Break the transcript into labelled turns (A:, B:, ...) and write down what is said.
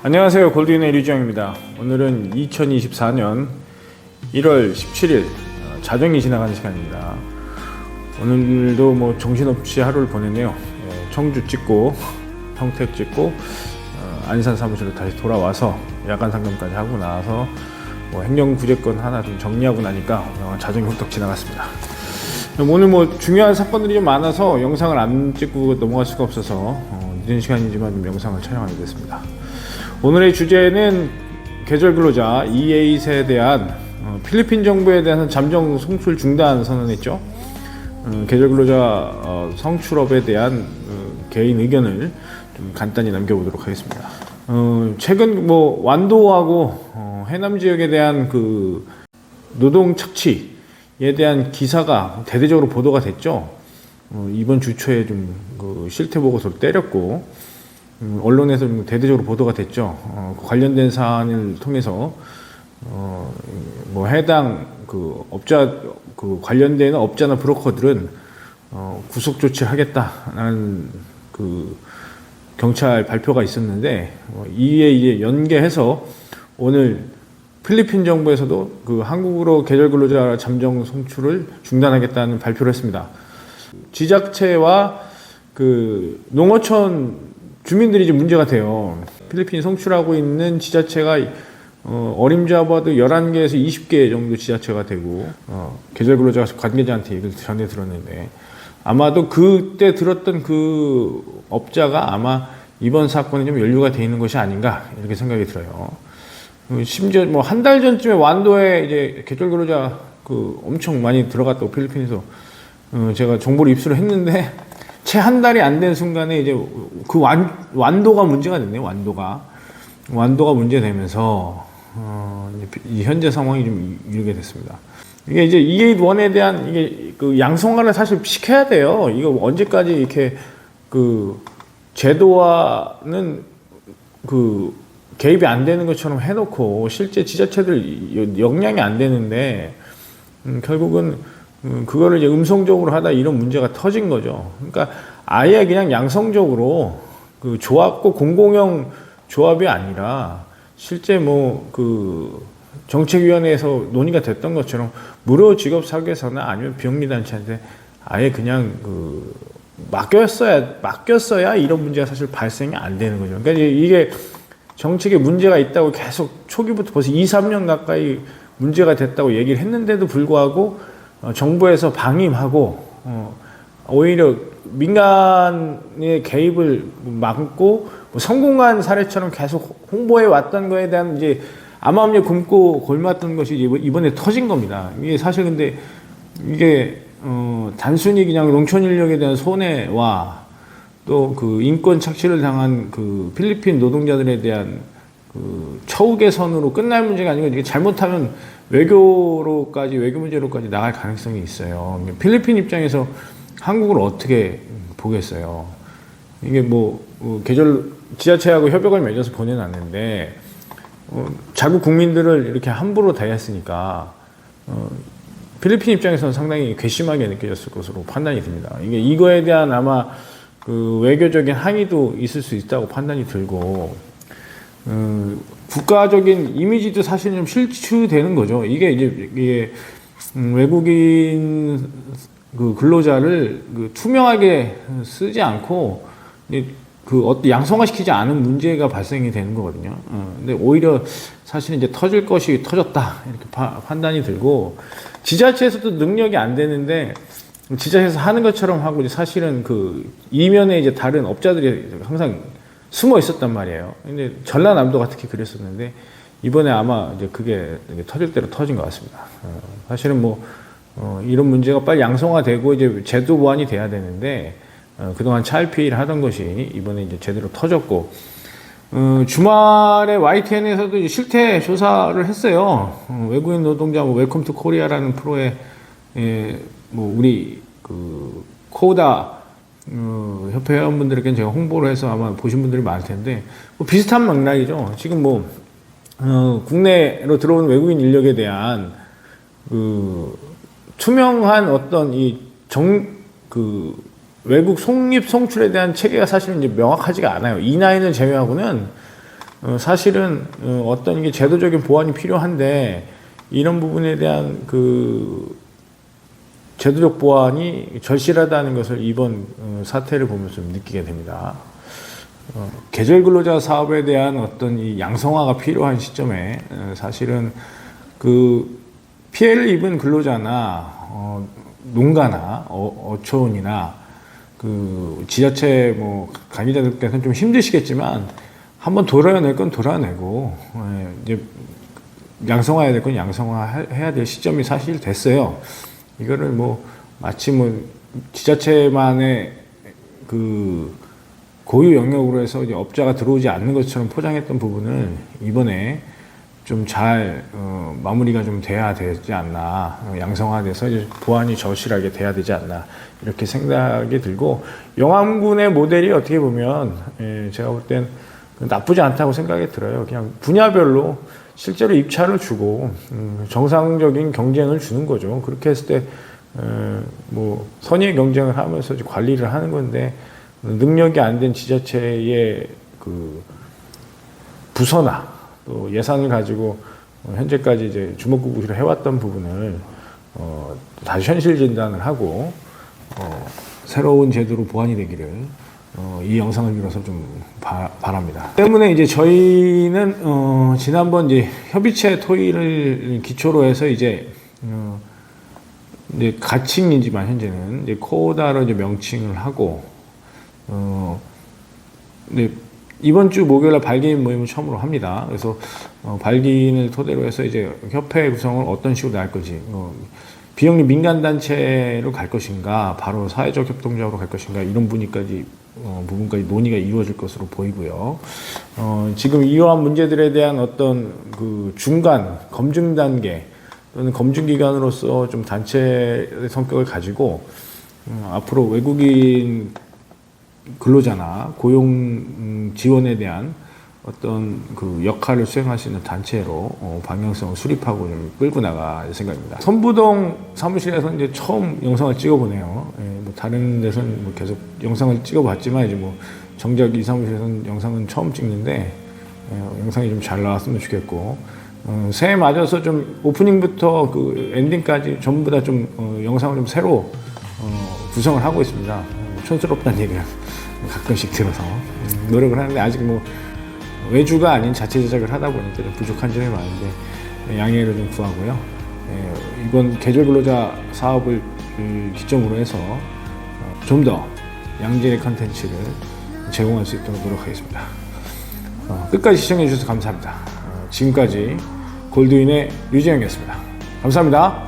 A: 안녕하세요. 골드윈의 류지영입니다. 오늘은 2024년 1월 17일 자정이 지나가는 시간입니다. 오늘도 뭐 정신없이 하루를 보냈네요. 청주 찍고 평택 찍고 안산 사무실로 다시 돌아와서 야간 상담까지 하고 나와서 뭐 행정구제권 하나 좀 정리하고 나니까 자정이 훌떡 지나갔습니다. 오늘 뭐 중요한 사건들이 좀 많아서 영상을 안 찍고 넘어갈 수가 없어서 늦은 시간이지만 좀 영상을 촬영하게 됐습니다. 오늘의 주제는 계절 근로자 E8에 대한 필리핀 정부에 대한 잠정 송출 중단 선언했죠. 계절 근로자 성출업에 대한 개인 의견을 좀 간단히 남겨보도록 하겠습니다. 최근 뭐 완도하고 해남 지역에 대한 그 노동 착취에 대한 기사가 대대적으로 보도가 됐죠. 이번 주 초에 좀 그 실태 보고서를 때렸고 언론에서 좀 대대적으로 보도가 됐죠. 관련된 사안을 통해서 뭐 해당 그 업자 그 관련된 업자나 브로커들은 구속 조치하겠다라는 그 경찰 발표가 있었는데 이에 이제 연계해서 오늘 필리핀 정부에서도 그 한국으로 계절 근로자 잠정 송출을 중단하겠다는 발표를 했습니다. 지자체와 그 농어촌 주민들이 좀 문제가 돼요. 필리핀이 송출하고 있는 지자체가 어림잡아도 11개에서 20개 정도 지자체가 되고 계절 근로자 관계자한테 이걸 전해 들었는데 아마도 그때 들었던 그 업자가 아마 이번 사건에 좀 연루가 돼 있는 것이 아닌가 이렇게 생각이 들어요. 심지어 뭐 한 달 전쯤에 완도에 이제 계절 근로자 그 엄청 많이 들어갔다고 필리핀에서 제가 정보를 입수를 했는데 채 한 달이 안 된 순간에 이제 그 완도가 문제가 됐네요. 완도가 문제되면서 이 현재 상황이 좀 이르게 됐습니다. 이게 이제 E8에 대한 이게 그 양성화를 사실 시켜야 돼요. 이거 언제까지 이렇게 그 제도화는 그 개입이 안 되는 것처럼 해놓고 실제 지자체들 역량이 안 되는데 결국은 그거를 이제 음성적으로 하다 이런 문제가 터진 거죠. 그러니까 아예 그냥 양성적으로 그 조합 꼭 공공형 조합이 아니라 실제 뭐 그 정책위원회에서 논의가 됐던 것처럼 무료 직업 사교사나 아니면 비영리단체한테 아예 그냥 그 맡겼어야 이런 문제가 사실 발생이 안 되는 거죠. 그러니까 이게 정책에 문제가 있다고 계속 초기부터 벌써 2, 3년 가까이 문제가 됐다고 얘기를 했는데도 불구하고 정부에서 방임하고 오히려 민간의 개입을 막고 성공한 사례처럼 계속 홍보해 왔던 거에 대한 이제 암암리에 굶고 골랐던 것이 이번에 터진 겁니다. 이게 사실 근데 이게 단순히 그냥 농촌 인력에 대한 손해와 또 그 인권 착취를 당한 그 필리핀 노동자들에 대한 그 처우 개선으로 끝날 문제가 아니고 이게 잘못하면 외교 문제로까지 나갈 가능성이 있어요. 필리핀 입장에서 한국을 어떻게 보겠어요. 이게 뭐 계절 지자체하고 협약을 맺어서 보내놨는데 자국 국민들을 이렇게 함부로 대했으니까 필리핀 입장에서는 상당히 괘씸하게 느껴졌을 것으로 판단이 듭니다. 이거에 대한 아마 그 외교적인 항의도 있을 수 있다고 판단이 들고 국가적인 이미지도 사실 좀 실추되는 거죠. 이게 외국인 그 근로자를 그 투명하게 쓰지 않고 그 어떤 양성화시키지 않은 문제가 발생이 되는 거거든요. 근데 오히려 사실 이제 터질 것이 터졌다 이렇게 판단이 들고 지자체에서도 능력이 안 되는데 지자체에서 하는 것처럼 하고 이제 사실은 그 이면에 이제 다른 업자들이 항상 숨어 있었단 말이에요. 근데 전라남도가 특히 그랬었는데 이번에 아마 이제 그게 터질 대로 터진 것 같습니다. 사실은 뭐 이런 문제가 빨리 양성화되고 이제 제도 보완이 돼야 되는데 그동안 차일피일 하던 것이 이번에 이제 제대로 터졌고 주말에 YTN에서도 이제 실태 조사를 했어요. 외국인 노동자 뭐 웰컴 투 코리아라는 프로에 뭐 우리 그 코다 협회 회원분들에게는 제가 홍보를 해서 아마 보신 분들이 많을 텐데 뭐 비슷한 맥락이죠. 지금 뭐 국내로 들어오는 외국인 인력에 대한 그 투명한 어떤 그 외국 송입 송출에 대한 체계가 사실은 이제 명확하지가 않아요. 이 나이는 제외하고는 사실은 어떤 이게 제도적인 보완이 필요한데 이런 부분에 대한 그 제도적 보완이 절실하다는 것을 이번 사태를 보면서 좀 느끼게 됩니다. 계절 근로자 사업에 대한 어떤 이 양성화가 필요한 시점에 사실은 그 피해를 입은 근로자나 농가나 어촌이나 그 지자체 뭐 관계자들께서는 좀 힘드시겠지만 한번 돌아낼 건 돌아내고 이제 양성화해야 될 건 양성화해야 될 시점이 사실 됐어요. 이거를 뭐 마치 뭐 지자체만의 그 고유 영역으로 해서 이제 업자가 들어오지 않는 것처럼 포장했던 부분을 이번에 좀 잘 마무리가 좀 돼야 되지 않나, 양성화돼서 이제 보완이 절실하게 돼야 되지 않나 이렇게 생각이 들고, 영암군의 모델이 어떻게 보면 제가 볼 땐 나쁘지 않다고 생각이 들어요. 그냥 분야별로 실제로 입찰을 주고 정상적인 경쟁을 주는 거죠. 그렇게 했을 때 뭐 선의의 경쟁을 하면서 이제 관리를 하는 건데, 능력이 안 된 지자체의 그 부서나 또 예산을 가지고 현재까지 이제 주먹구구로 해왔던 부분을 다시 현실 진단을 하고 새로운 제도로 보완이 되기를 이 영상을 빌어서 좀 바랍니다. 때문에 이제 저희는 지난번 이제 협의체 토의를 기초로 해서 이제 가칭이지만 현재는 이제 코다로 이제 명칭을 하고 이번 주 목요일날 발기인 모임을 처음으로 합니다. 그래서 발기인을 토대로 해서 이제 협회 구성을 어떤 식으로 할 건지, 비영리 민간단체로 갈 것인가, 바로 사회적 협동조합으로 갈 것인가, 이런 부분까지 논의가 이루어질 것으로 보이고요. 지금 이러한 문제들에 대한 어떤 그 중간 검증 단계 또는 검증 기관으로서 좀 단체의 성격을 가지고 앞으로 외국인 근로자나 고용 지원에 대한 어떤 그 역할을 수행할 수 있는 단체로 방향성을 수립하고 좀 끌고 나갈 생각입니다. 선부동 사무실에서 이제 처음 영상을 찍어보네요. 뭐 다른 데서는 뭐 계속 영상을 찍어봤지만 이제 뭐 정작 이 사무실에서는 영상은 처음 찍는데 영상이 좀 잘 나왔으면 좋겠고, 새해 맞아서 좀 오프닝부터 그 엔딩까지 전부 다 좀 영상을 좀 새로 구성을 하고 있습니다. 촌스럽다는 얘기를 가끔씩 들어서 노력을 하는데, 아직 뭐 외주가 아닌 자체 제작을 하다 보니까 좀 부족한 점이 많은데 양해를 좀 구하고요. 이번 계절 근로자 사업을 기점으로 해서 좀 더 양질의 컨텐츠를 제공할 수 있도록 노력하겠습니다. 끝까지 시청해 주셔서 감사합니다. 지금까지 골드윈의 류재영이었습니다. 감사합니다.